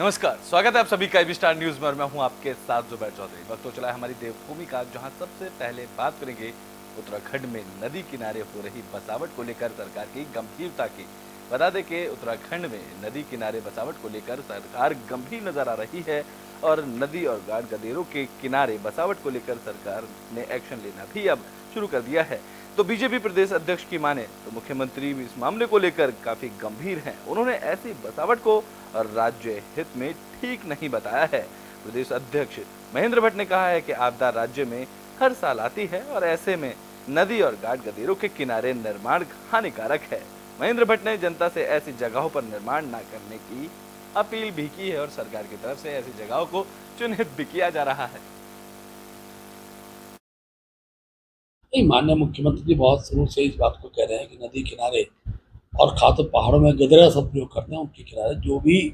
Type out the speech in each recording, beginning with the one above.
नमस्कार, स्वागत है आप सभी का स्टार न्यूज में और मैं हूं आपके साथ जुबैर चौधरी। वक्त तो चला है हमारी देवभूमि का, जहां सबसे पहले बात करेंगे उत्तराखंड में नदी किनारे हो रही बसावट को लेकर सरकार की गंभीरता की। बता दें कि उत्तराखंड में नदी किनारे बसावट को लेकर सरकार गंभीर नजर आ रही है और नदी और गाड़ गदेरों के किनारे बसावट को लेकर सरकार ने एक्शन लेना भी अब शुरू कर दिया है। तो बीजेपी प्रदेश अध्यक्ष की माने तो मुख्यमंत्री इस मामले को लेकर काफी गंभीर हैं। उन्होंने ऐसी बसावट को राज्य हित में ठीक नहीं बताया है। प्रदेश अध्यक्ष महेंद्र भट्ट ने कहा है कि आपदा राज्य में हर साल आती है और ऐसे में नदी और घाट गदेरों के किनारे निर्माण हानिकारक है। महेंद्र भट्ट ने जनता से ऐसी जगहों पर निर्माण न करने की अपील भी की है और सरकार की तरफ से ऐसी जगहों को चिन्हित भी किया जा रहा है। नहीं, माननीय मुख्यमंत्री जी बहुत शुरू से इस बात को कह रहे हैं कि नदी किनारे और खासतौर पहाड़ों में गदरा शब्द प्रयोग करते हैं, उनके किनारे जो भी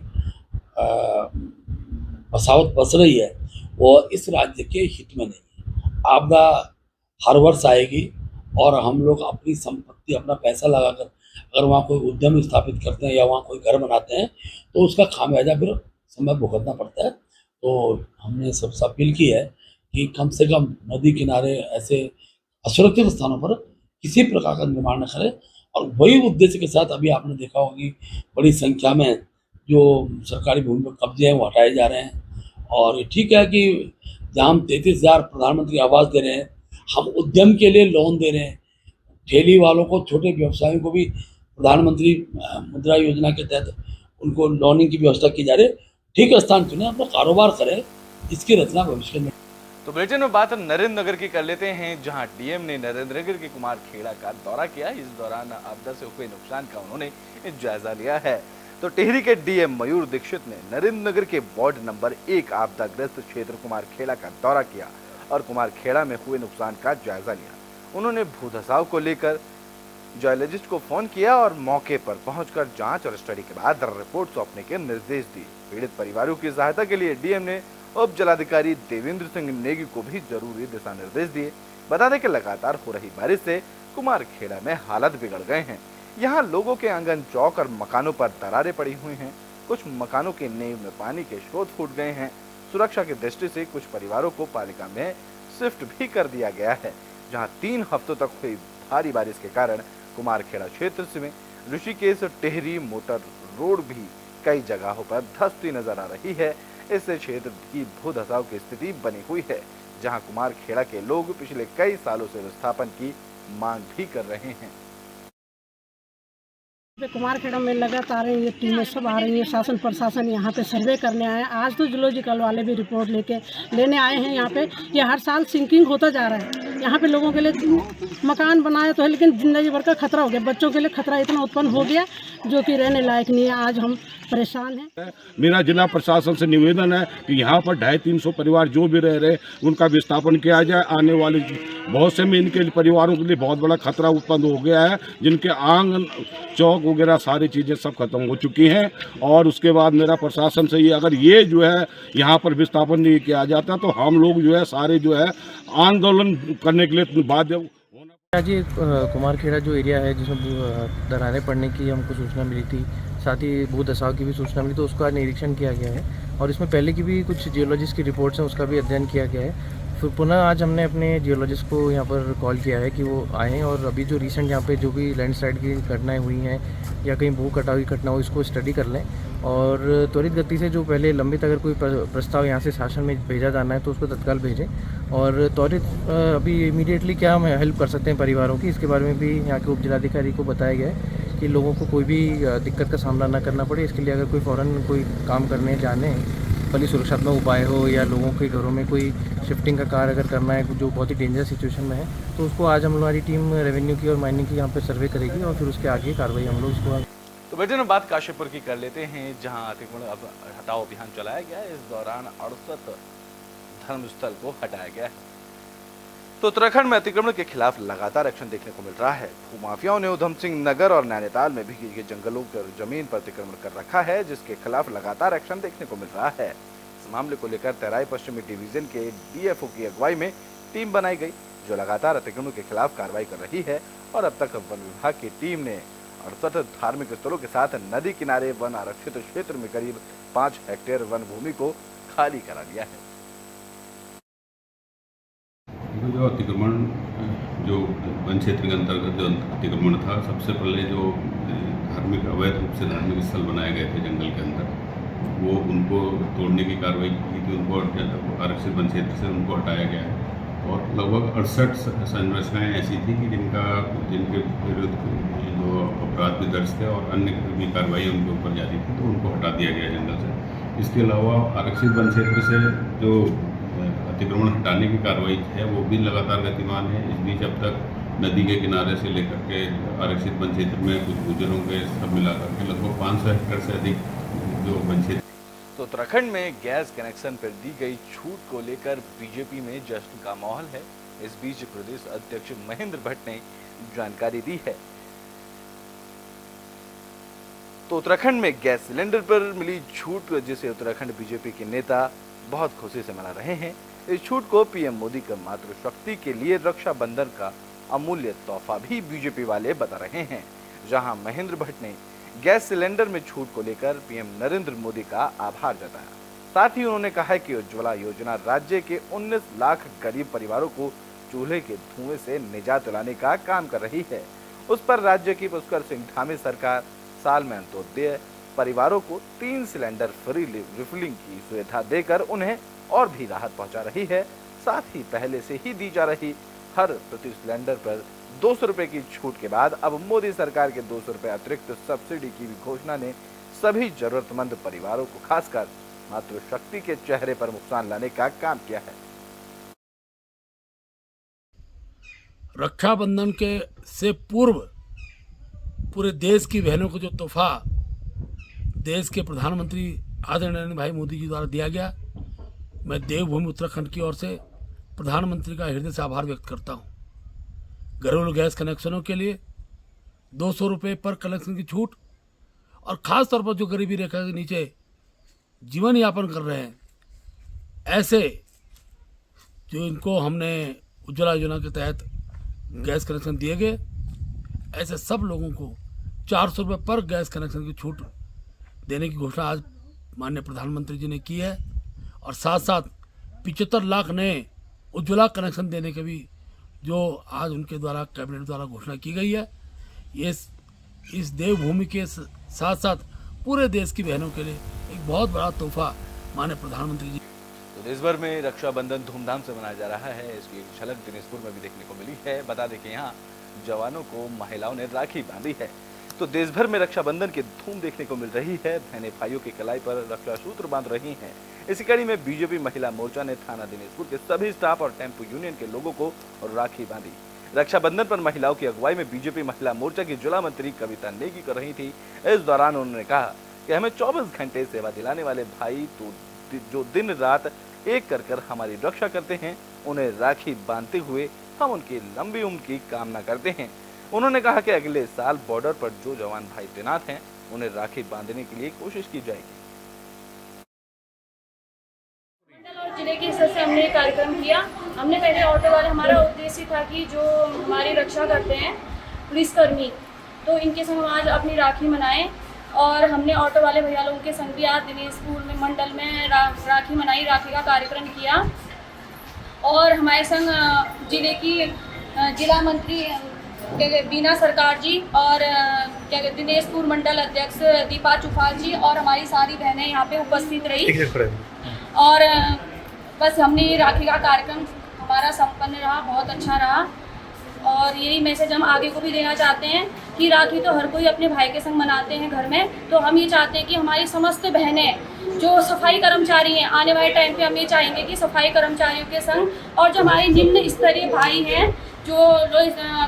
बसावट बस रही है वो इस राज्य के हित में नहीं है। आपदा हर वर्ष आएगी और हम लोग अपनी संपत्ति, अपना पैसा लगाकर अगर वहाँ कोई उद्यम स्थापित करते हैं या वहाँ कोई घर बनाते हैं तो उसका खामियाजा फिर समय भुगतना पड़ता है। तो हमने सबसे अपील की है कि कम से कम नदी किनारे ऐसे असुरक्षित स्थानों पर किसी प्रकार का निर्माण न करें। और वही उद्देश्य के साथ अभी आपने देखा होगा कि बड़ी संख्या में जो सरकारी भूमि पर कब्जे हैं वो हटाए जा रहे हैं। और ये ठीक है कि जहाँ हम 33,000 प्रधानमंत्री आवास दे रहे हैं, हम उद्यम के लिए लोन दे रहे हैं, ठेली वालों को, छोटे व्यवसायियों को भी प्रधानमंत्री मुद्रा योजना के तहत उनको लोनिंग की व्यवस्था की जा रही है। ठीक स्थान चुने, अपना कारोबार करें, इसकी रचना भविष्य में। तो बुलेटिन में बात नरेंद्र नगर की कर लेते हैं, जहां डीएम ने नरेंद्र नगर के कुमार खेड़ा का दौरा किया। इस दौरान आपदा से हुए नुकसान का उन्होंने जायजा लिया है। तो टिहरी के डीएम मयूर दीक्षित ने नरेंद्र नगर के वार्ड नंबर 1 आपदाग्रस्त क्षेत्र कुमार खेड़ा का दौरा किया और कुमार खेड़ा में हुए नुकसान का जायजा लिया। उन्होंने भूधसाव को लेकर जियोलॉजिस्ट को फोन किया और मौके पर पहुंचकर जांच और स्टडी के बाद रिपोर्ट सौंपने के निर्देश दिए। पीड़ित परिवारों की सहायता के लिए डीएम ने उप जिलाधिकारी देवेंद्र सिंह नेगी को भी जरूरी दिशा निर्देश दिए। बता दें कि लगातार हो रही बारिश से कुमार खेड़ा में हालत बिगड़ गए हैं। यहाँ लोगों के आंगन, चौक और मकानों पर दरारें पड़ी हुई हैं। कुछ मकानों के नींव में पानी के स्रोत फूट गए हैं। सुरक्षा की दृष्टि से कुछ परिवारों को पालिका में शिफ्ट भी कर दिया गया है, जहाँ 3 हफ्तों तक हुई भारी बारिश के कारण कुमारखेड़ा क्षेत्र में ऋषिकेश टिहरी मोटर रोड भी कई जगहों पर धंसती नजर आ रही है। इससे क्षेत्र की भूधसाव की स्थिति बनी हुई है, जहां कुमारखेड़ा के लोग पिछले कई सालों से विस्थापन की मांग भी कर रहे हैं। कुमारखेड़ा में लगातार ये टीमें सब आ रही है। शासन प्रशासन यहाँ पे सर्वे करने आए हैं। आज तो जूलॉजिकल वाले भी रिपोर्ट लेने आए हैं यहाँ पे। ये हर साल सिंकिंग होता जा रहा है। यहाँ पे लोगों के लिए मकान बनाए तो है, लेकिन जिंदगी भर का खतरा हो गया। बच्चों के लिए खतरा इतना उत्पन्न हो गया जो कि रहने लायक नहीं है। आज हम परेशान हैं। मेरा जिला प्रशासन से निवेदन है कि यहाँ पर 250-300 परिवार जो भी रह रहे उनका विस्थापन किया जाए। आने वाले बहुत से में इनके परिवारों के लिए बहुत बड़ा खतरा उत्पन्न हो गया है, जिनके आंगन, चौक वगैरह सारी चीज़ें सब खत्म हो चुकी हैं। और उसके बाद मेरा प्रशासन से ये, अगर ये जो है यहाँ पर विस्थापन नहीं किया जाता तो हम लोग जो है सारे जो है आंदोलन करने के लिए बाध्य होना। जी, कुमारखेड़ा जो एरिया है जिसमें दरारें पड़ने की हमको सूचना मिली थी, साथ ही भूधसाव की भी सूचना मिली, तो उसका निरीक्षण किया गया है और इसमें पहले की भी कुछ जियोलॉजिस्ट की रिपोर्ट्स हैं, उसका भी अध्ययन किया गया है। फिर पुनः आज हमने अपने जियोलॉजिस्ट को यहाँ पर कॉल किया है कि वो आएँ और अभी जो रिसेंट यहाँ पे जो भी लैंडस्लाइड की घटनाएं हुई हैं या कहीं भू कटाव की घटना हो, इसको स्टडी कर लें और त्वरित गति से जो पहले लंबित अगर कोई प्रस्ताव यहाँ से शासन में भेजा जाना है तो उसको तत्काल भेजें। और त्वरित अभी इमीडिएटली क्या हम हेल्प कर सकते हैं परिवारों की, इसके बारे में भी यहाँ के उप जिलाधिकारी को बताया गया है कि लोगों को कोई भी दिक्कत का सामना ना करना पड़े। इसके लिए अगर कोई फ़ौरन कोई काम करने जाने, भले सुरक्षात्मक उपाय हो या लोगों के घरों में कोई शिफ्टिंग का कार्य अगर करना है जो बहुत ही डेंजरस सिचुएशन में है, तो उसको आज हमारी टीम रेवेन्यू की और माइनिंग की यहाँ पे सर्वे करेगी और फिर उसके आगे कार्रवाई हम लोग इसको। तो बेटे में बात काशीपुर की कर लेते हैं, जहां अतिक्रमण अब हटाओ अभियान चलाया गया है। इस दौरान 68 धर्मस्थल को हटाया गया है। तो उत्तराखंड में अतिक्रमण के खिलाफ लगातार एक्शन देखने को मिल रहा है। भूमाफियाओं ने उधम सिंह नगर और नैनीताल में भी जंगलों की जमीन पर अतिक्रमण कर रखा है, जिसके खिलाफ लगातार एक्शन देखने को मिल रहा है। इस मामले को लेकर तराई पश्चिमी डिवीजन के डीएफओ की अगुवाई में टीम बनाई गई, जो लगातार अतिक्रमण के खिलाफ कार्रवाई कर रही है। और अब तक वन विभाग की टीम ने 68 धार्मिक स्थलों के साथ नदी किनारे वन आरक्षित क्षेत्र में करीब 5 हेक्टेयर वन भूमि को खाली करा दिया है। जो अतिक्रमण जो वन क्षेत्र के अंतर्गत जो अतिक्रमण था, सबसे पहले जो धार्मिक अवैध रूप से धार्मिक स्थल बनाए गए थे जंगल के अंदर, वो उनको तोड़ने की कार्रवाई की थी। उनको आरक्षित वन क्षेत्र से उनको हटाया गया है और लगभग 68 संरचनाएँ ऐसी थी कि जिनके विरुद्ध जो अपराध भी दर्ज थे और अन्य भी कार्रवाई उनके ऊपर जारी थी, तो उनको हटा दिया गया जंगल से। इसके अलावा आरक्षित वन क्षेत्र से जो अतिक्रमण हटाने की कार्रवाई है वो भी लगातार गतिमान है। इस बीच अब तक नदी के किनारे से लेकर के आरक्षित वन क्षेत्र में कुछ गुजरों के सब मिलाकर के लगभग 500 हेक्टेयर से अधिक जो वन क्षेत्र। तो उत्तराखंड में गैस कनेक्शन पर दी गई छूट को लेकर बीजेपी में जश्न का माहौल है। इस बीच प्रदेश अध्यक्ष महेंद्र भट्ट ने जानकारी दी है। तो उत्तराखंड में गैस सिलेंडर पर मिली छूट जिसे उत्तराखंड बीजेपी के नेता बहुत खुशी से मना रहे हैं। इस छूट को पीएम मोदी का मातृशक्ति के लिए रक्षाबंधन का अमूल्य तोहफा भी बीजेपी वाले बता रहे हैं। जहां महेंद्र भट्ट ने गैस सिलेंडर में छूट को लेकर पीएम नरेंद्र मोदी का आभार जताया। साथ ही उन्होंने कहा कि उज्ज्वला योजना राज्य के 19 लाख गरीब परिवारों को चूल्हे के धुएं से निजात दिलाने का काम कर रही है। उस पर राज्य की पुष्कर सिंह धामी सरकार साल में अंत्योदय परिवारों को 3 सिलेंडर फ्री रिफिलिंग की सुविधा देकर उन्हें और भी राहत पहुंचा रही है। साथ ही पहले से ही दी जा रही हर प्रति सिलेंडर पर 200 रुपए की छूट के बाद अब मोदी सरकार के 200 रुपए अतिरिक्त सब्सिडी की भी घोषणा ने सभी जरूरतमंद परिवारों को खासकर मातृशक्ति के चेहरे पर मुस्कान लाने का काम किया है। रक्षाबंधन के से पूर्व पूरे देश की बहनों को जो तोहफा देश के प्रधानमंत्री आदरणीय नरेंद्र भाई मोदी जी द्वारा दिया गया, मैं देवभूमि उत्तराखंड की ओर से प्रधानमंत्री का हृदय से आभार व्यक्त करता हूं। घरेलू गैस कनेक्शनों के लिए 200 रुपये पर कनेक्शन की छूट और ख़ास तौर पर जो गरीबी रेखा के नीचे जीवन यापन कर रहे हैं, ऐसे जो इनको हमने उज्ज्वला योजना के तहत गैस कनेक्शन दिए गए, ऐसे सब लोगों को 400 रुपये पर गैस कनेक्शन की छूट देने की घोषणा आज माननीय प्रधानमंत्री जी ने की है। और साथ साथ 75 लाख नए उज्ज्वला कनेक्शन देने के भी जो आज उनके द्वारा कैबिनेट द्वारा घोषणा की गई है। ये इस देवभूमि के साथ साथ पूरे देश की बहनों के लिए एक बहुत बड़ा तोहफा माननीय प्रधानमंत्री जी। तो देश भर में रक्षाबंधन धूमधाम से मनाया जा रहा है। इसकी एक झलक दिनाजपुर में भी देखने को मिली है। बता दें कि यहाँ जवानों को महिलाओं ने राखी बांधी है। तो देश भर में रक्षाबंधन की धूम देखने को मिल रही है। बहनें भाइयों की कलाई पर रक्षा सूत्र बांध रही हैं। इसी कड़ी में बीजेपी महिला मोर्चा ने थाना दिनाजपुर के सभी स्टाफ और टेम्पो यूनियन के लोगों को राखी बांधी। रक्षाबंधन पर महिलाओं की अगुवाई में बीजेपी महिला मोर्चा की जिला मंत्री कविता नेगी कर रही थी। इस दौरान उन्होंने कहा कि हमें 24 घंटे सेवा दिलाने वाले भाई तो जो दिन रात एक कर हमारी रक्षा करते हैं, उन्हें राखी बांधते हुए हम उनकी लंबी उम्र की कामना करते हैं। उन्होंने कहा कि अगले साल बॉर्डर पर जो जवान भाई तैनात हैं, उन्हें राखी बांधने के लिए कोशिश की जाएगी। जिले के स्तर से हमने एक कार्यक्रम किया। हमने पहले ऑटो वाले, हमारा उद्देश्य था कि जो हमारी रक्षा करते हैं पुलिसकर्मी, तो इनके संग आज अपनी राखी मनाएं। और हमने ऑटो वाले भैया लोगों के संग भी आज दिनाजपुर में मंडल में राखी मनाई, राखी का कार्यक्रम किया। और हमारे संग जिले की जिला मंत्री बीना सरकार जी और दिनाजपुर मंडल अध्यक्ष दीपा चुफाल जी और हमारी सारी बहनें यहाँ पे उपस्थित रही। और बस हमने ये राखी का कार्यक्रम हमारा संपन्न रहा, बहुत अच्छा रहा। और यही मैसेज हम आगे को भी देना चाहते हैं कि राखी तो हर कोई अपने भाई के संग मनाते हैं घर में, तो हम ये चाहते हैं कि हमारी समस्त बहनें जो सफाई कर्मचारी हैं, आने वाले टाइम पे हम ये चाहेंगे कि सफाई कर्मचारियों के संग और जो हमारे निम्न स्तरीय भाई हैं जो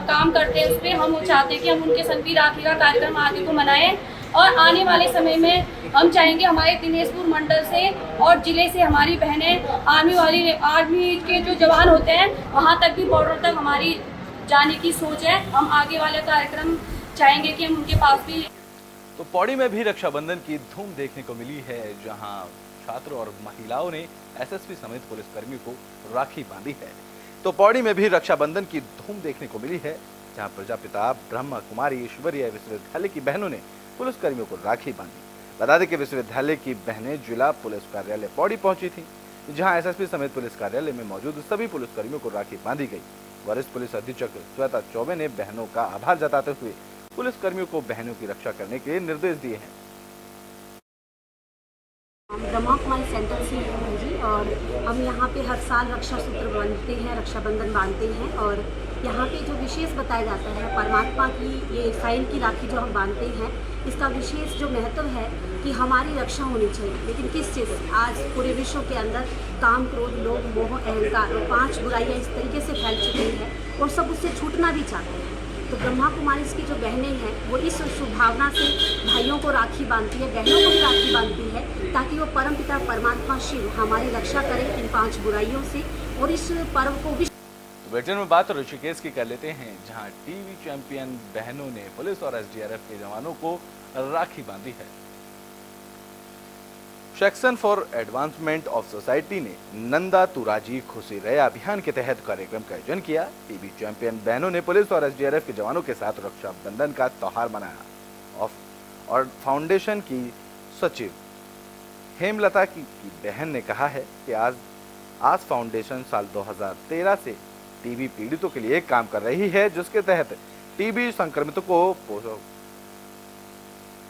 काम करते हैं, उस पर हम चाहते हैं कि हम उनके संग भी राखी का कार्यक्रम आगे को मनाएं। और आने वाले समय में हम चाहेंगे हमारे दिनाजपुर मंडल से और जिले से हमारी बहनें आर्मी के जो जवान होते हैं वहाँ तक भी, बॉर्डर तक हमारी जाने की सोच है। हम आगे वाले कार्यक्रम चाहेंगे कि हम उनके पास भी। तो पौड़ी में भी रक्षाबंधन की धूम देखने को मिली है, जहां छात्र और महिलाओं ने एसएसपी समेत पुलिसकर्मियों को राखी बांधी है। तो पौड़ी में भी रक्षाबंधन की धूम देखने को मिली है। जहां प्रजापिता ब्रह्मा कुमारी ईश्वरीय विश्वविद्यालय की बहनों ने पुलिसकर्मियों को राखी बांधी। बता दें कि विश्वविद्यालय की बहनें जिला पुलिस कार्यालय पौड़ी पहुंची थी, जहां एसएसपी समेत पुलिस कार्यालय में मौजूद सभी पुलिसकर्मियों को राखी बांधी गई। वरिष्ठ पुलिस अधीक्षक श्वेता चौबे ने बहनों का आभार जताते हुए पुलिसकर्मियों को बहनों की रक्षा करने के निर्देश दिए हैं। ब्रह्मा कुमारी सेंटर से हूँ जी, और हम यहाँ पे हर साल रक्षा सूत्र बांधते हैं, रक्षाबंधन बांधते हैं। और यहाँ पे जो विशेष बताया जाता है परमात्मा की ये साइन की राखी जो हम बांधते हैं, इसका विशेष जो महत्व है कि हमारी रक्षा होनी चाहिए। लेकिन किस चीज़, आज पूरे विश्व के अंदर काम, क्रोध, लोभ, मोह, अहंकार और 5 बुराइयाँ इस तरीके से फैल चुकी हैं और सब उससे छूटना भी चाहते हैं। तो ब्रह्मा कुमारी की जो बहनें हैं वो इस शुभभावना से भाइयों को राखी बांधती है, बहनों को भी राखी बांधती है, ताकि वो परमपिता परमात्मा शिव हमारी रक्षा करें इन 5 बुराइयों से और इस पर्व को भी। तो बुलेटिन में बात ऋषिकेश की कर लेते हैं, जहां टीवी चैंपियन बहनों ने पुलिस और एसडीआरएफ के जवानों को राखी बांधी है। Section for advancement of society ने नंदा तुराजी खुशी रहे अभियान के तहत कार्यक्रम का आयोजन किया। टीवी चैंपियन बहनों ने पुलिस और एसडीआरएफ के जवानों के साथ रक्षाबंधन का त्यौहार मनाया और फाउंडेशन की सचिव हेमलता की बहन ने कहा है कि आज फाउंडेशन साल 2013 से टीबी पीड़ितों के लिए काम कर रही है, जिसके तहत टीबी संक्रमितों को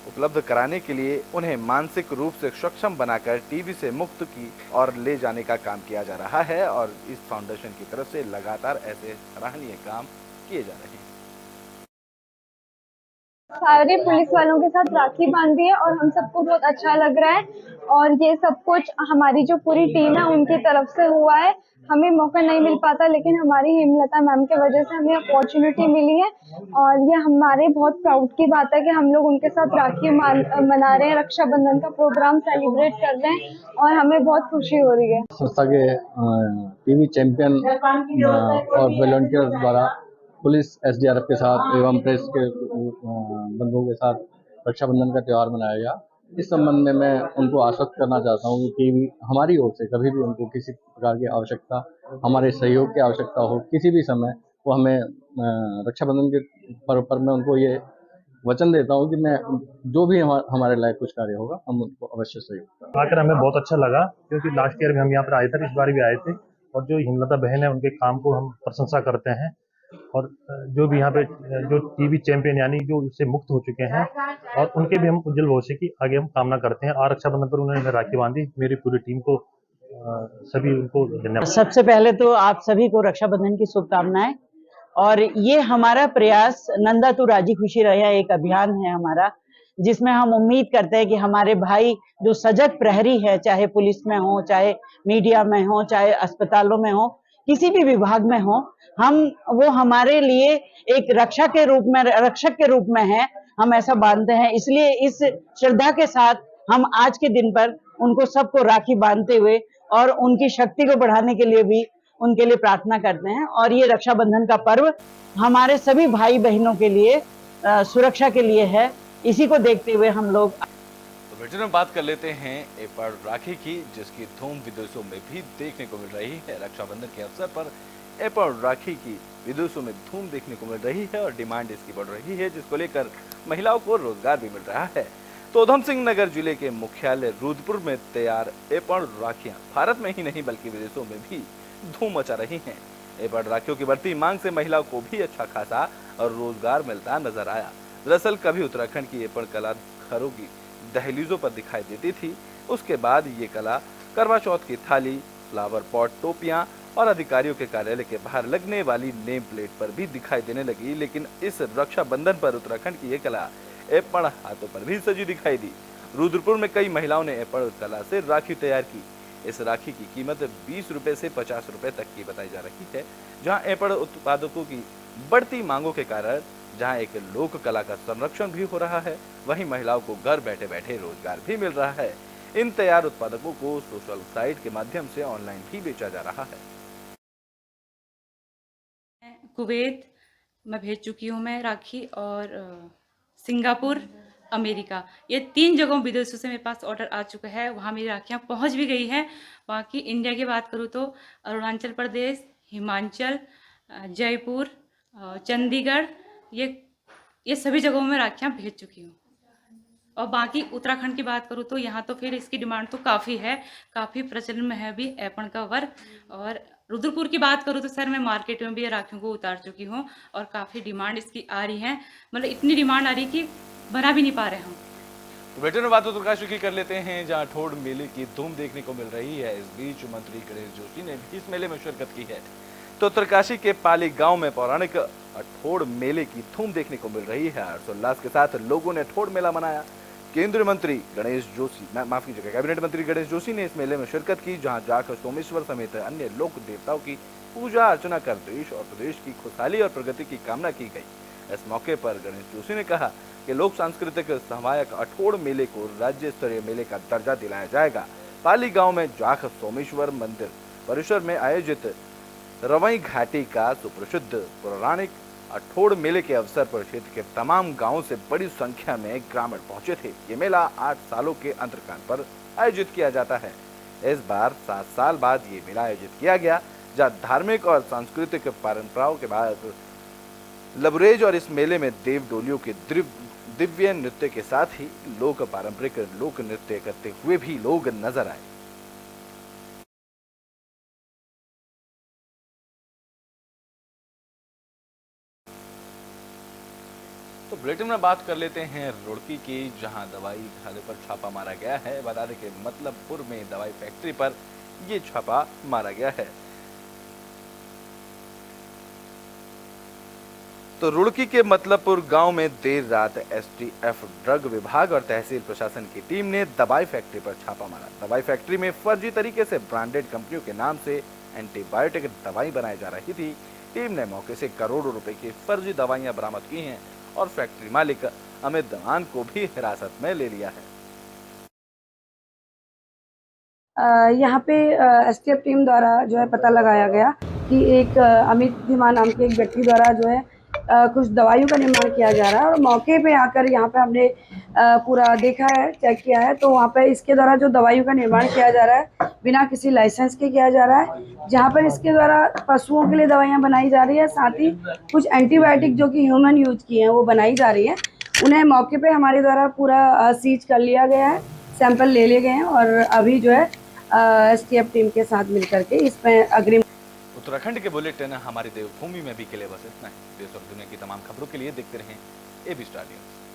उपलब्ध कराने के लिए उन्हें मानसिक रूप से सक्षम बनाकर टीबी से मुक्त की और ले जाने का काम किया जा रहा है। और इस फाउंडेशन की तरफ से लगातार ऐसे सराहनीय काम किए जा रहे हैं। सारे पुलिस वालों के साथ राखी बांधी है और हम सबको बहुत अच्छा लग रहा है। और ये सब कुछ हमारी जो पूरी टीम है उनकी तरफ से हुआ है। हमें मौका नहीं मिल पाता, लेकिन हमारी हेमलता मैम के वजह से हमें अपॉर्चुनिटी मिली है। और ये हमारे बहुत प्राउड की बात है कि हम लोग उनके साथ राखी मना रहे हैं, रक्षाबंधन का प्रोग्राम सेलिब्रेट कर रहे हैं और हमें बहुत खुशी हो रही है। संस्था के टीवी चैंपियन और वॉलंटियर द्वारा पुलिस एसडीआरएफ के साथ एवं प्रेस के बंधुओं के साथ रक्षाबंधन का त्यौहार मनाया गया। इस संबंध में मैं उनको आश्वस्त करना चाहता हूँ कि टीवी हमारी ओर से कभी भी उनको किसी प्रकार की आवश्यकता, हमारे सहयोग की आवश्यकता हो, किसी भी समय वो हमें रक्षाबंधन के पर्व पर मैं उनको ये वचन देता हूँ कि मैं जो भी हमारे लायक कुछ कार्य होगा हम उनको अवश्य सहयोग करेंगे। आकर हमें बहुत अच्छा लगा, क्योंकि लास्ट ईयर भी हम यहाँ पर आए थे, इस बार भी आए थे। और जो हेमलता बहन है उनके काम को हम प्रशंसा करते हैं। और जो भी यहाँ पे जो टीवी चैंपियन यानी जो उससे मुक्त हो चुके हैं और उनके भी हम उज्जवल भविष्य की आगे हम कामना करते हैं। और रक्षाबंधन पर उन्होंने राखी बांधी, मेरी पूरी टीम को सभी उनको धन्यवाद। सबसे पहले तो आप सभी को रक्षाबंधन की शुभकामनाएं। और ये हमारा प्रयास नंदा तू राजी खुशी रहे एक अभियान है हमारा, जिसमें हम उम्मीद करते हैं कि हमारे भाई जो सजग प्रहरी है, चाहे पुलिस में हो, चाहे मीडिया में हो, चाहे अस्पतालों में हो, किसी भी विभाग में हो, वो हमारे लिए एक रक्षक के रूप में है। हम ऐसा मानते हैं, इसलिए इस श्रद्धा के साथ हम आज के दिन पर उनको सबको राखी बांधते हुए और उनकी शक्ति को बढ़ाने के लिए भी उनके लिए प्रार्थना करते हैं। और ये रक्षाबंधन का पर्व हमारे सभी भाई बहनों के लिए सुरक्षा के लिए है। इसी को देखते हुए हम लोग बुलेटिन में बात कर लेते हैं एपड़ राखी की, जिसकी धूम विदेशों में भी देखने को मिल रही है। रक्षाबंधन के अवसर पर एपड़ राखी की विदेशों में धूम देखने को मिल रही है और डिमांड इसकी बढ़ रही है, जिसको लेकर महिलाओं को रोजगार भी मिल रहा है। तो उधम सिंह नगर जिले के मुख्यालय रुद्रपुर में तैयार एपड़ राखियां भारत में ही नहीं बल्कि विदेशों में भी धूम मचा रही हैं। एपड़ राखियों की बढ़ती मांग से महिलाओं को भी अच्छा खासा और रोजगार मिलता नजर आया। दरअसल कभी उत्तराखंड की एपड़ कला घरों की दहलीजों पर दिखाई देती थी, उसके बाद ये कला करवा चौथ की थाली, फ्लावर पॉट, टोपियां और अधिकारियों के कार्यालय के बाहर लगने वाली नेम प्लेट पर भी दिखाई देने लगी। लेकिन इस रक्षाबंधन पर उत्तराखंड की ये कला एपड़ हाथों पर भी सजी दिखाई दी। रुद्रपुर में कई महिलाओं ने एपड़ कला से राखी तैयार की। इस राखी की कीमत 20 रुपए से 50 रुपए तक की बताई जा रही है। जहां एपड़ उत्पादकों की बढ़ती मांगों के कारण जहां एक लोक कला का संरक्षण भी हो रहा है, वहीं महिलाओं को घर बैठे बैठे रोजगार भी मिल रहा है। इन तैयार उत्पादकों को सोशल साइट के माध्यम से ऑनलाइन भी बेचा जा रहा है। कुवैत मैं भेज चुकी हूँ मैं राखी, और सिंगापुर, अमेरिका, ये 3 जगहों विदेशों से मेरे पास ऑर्डर आ चुका है। वहाँ मेरी राखियाँ पहुँच भी गई हैं। बाकी इंडिया की बात करूँ तो अरुणाचल प्रदेश, हिमाचल, जयपुर, चंडीगढ़, ये सभी जगहों में राखियाँ भेज चुकी हूँ। और बाकी उत्तराखंड की बात करूँ तो यहाँ तो फिर इसकी डिमांड तो काफ़ी है, काफ़ी प्रचलन में है अभी ऐपण का वर्क। और रुद्रपुर की बात करूँ तो सर मैं मार्केट में भी ये राखियों को उतार चुकी हूँ और काफ़ी डिमांड इसकी आ रही है, मतलब इतनी डिमांड आ रही है कि बना भी नहीं पा रहे हम। तो बेटे में बात उत्तरकाशी की कर लेते हैं, जहां ठोड़ मेले की धूम देखने को मिल रही है। इस बीच मंत्री गणेश जोशी ने भी इस मेले में शिरकत की है। तो उत्तरकाशी के पाली गांव में पौराणिक ठोड़ मेले की धूम देखने को मिल रही है। हर्षोल्लास के साथ लोगों ने ठोड़ मेला मनाया। केंद्रीय मंत्री गणेश जोशी, माफ कीजिएगा, कैबिनेट मंत्री गणेश जोशी ने इस मेले में शिरकत की, जहां जाकर सोमेश्वर समेत अन्य लोक देवताओं की पूजा अर्चना कर देश और प्रदेश की खुशहाली और प्रगति की कामना की गई। इस मौके पर गणेश जोशी ने कहा कि लोक सांस्कृतिक सहायक अठोड़ मेले को राज्य स्तरीय मेले का दर्जा दिलाया जाएगा। पाली गांव में जाख सोमेश्वर मंदिर परिसर में आयोजित रवई घाटी का सुप्रसिद्ध पौराणिक अठोड़ मेले के अवसर पर क्षेत्र के तमाम गांवों से बड़ी संख्या में ग्रामीण पहुंचे थे। ये मेला 8 सालों के अंतराल पर आयोजित किया जाता है। इस बार 7 साल बाद ये मेला आयोजित किया गया, जहाँ धार्मिक और सांस्कृतिक परंपराओं के बाद लबरेज और इस मेले में देव डोलियों के दिव्य नृत्य के साथ ही लोक पारंपरिक लोक नृत्य करते हुए भी लोग नजर आए। तो बुलेटिन में बात कर लेते हैं रुड़की की, जहां दवाई खाने पर छापा मारा गया है। बता दें कि मतलबपुर में दवाई फैक्ट्री पर यह छापा मारा गया है। तो रुड़की के मतलबपुर गांव में देर रात एसटीएफ ड्रग विभाग और तहसील प्रशासन की टीम ने दवाई फैक्ट्री पर छापा मारा। दवाई फैक्ट्री में फर्जी तरीके से ब्रांडेड कंपनियों के नाम से एंटीबायोटिक दवाई बनाई जा रही थी। टीम ने मौके से करोड़ों रुपए की फर्जी दवाइयां बरामद की हैं और फैक्ट्री मालिक अमित दमान को भी हिरासत में ले लिया है। यहाँ पे एसटीएफ टीम द्वारा जो है पता लगाया गया कि एक अमित धीमान नाम के एक व्यक्ति द्वारा जो है कुछ दवाइयों का निर्माण किया जा रहा है। और मौके पे आकर यहाँ पे हमने पूरा देखा है, चेक किया है, तो वहाँ पे इसके द्वारा जो दवाइयों का निर्माण किया जा रहा है बिना किसी लाइसेंस के किया जा रहा है। जहाँ पर इसके द्वारा पशुओं के लिए दवाइयाँ बनाई जा रही है, साथ ही कुछ एंटीबायोटिक जो कि ह्यूमन यूज की हैं वो बनाई जा रही है। उन्हें मौके पे हमारे द्वारा पूरा सीज कर लिया गया है, सैंपल ले लिए गए हैं और अभी जो है एसटीएफ टीम के साथ मिलकर के इसमें अग्रिम। उत्तराखंड के बुलेटिन हमारी देवभूमि में भी के लिए बस इतना ही। देश और दुनिया की तमाम खबरों के लिए देखते रहें एबी स्टार न्यूज।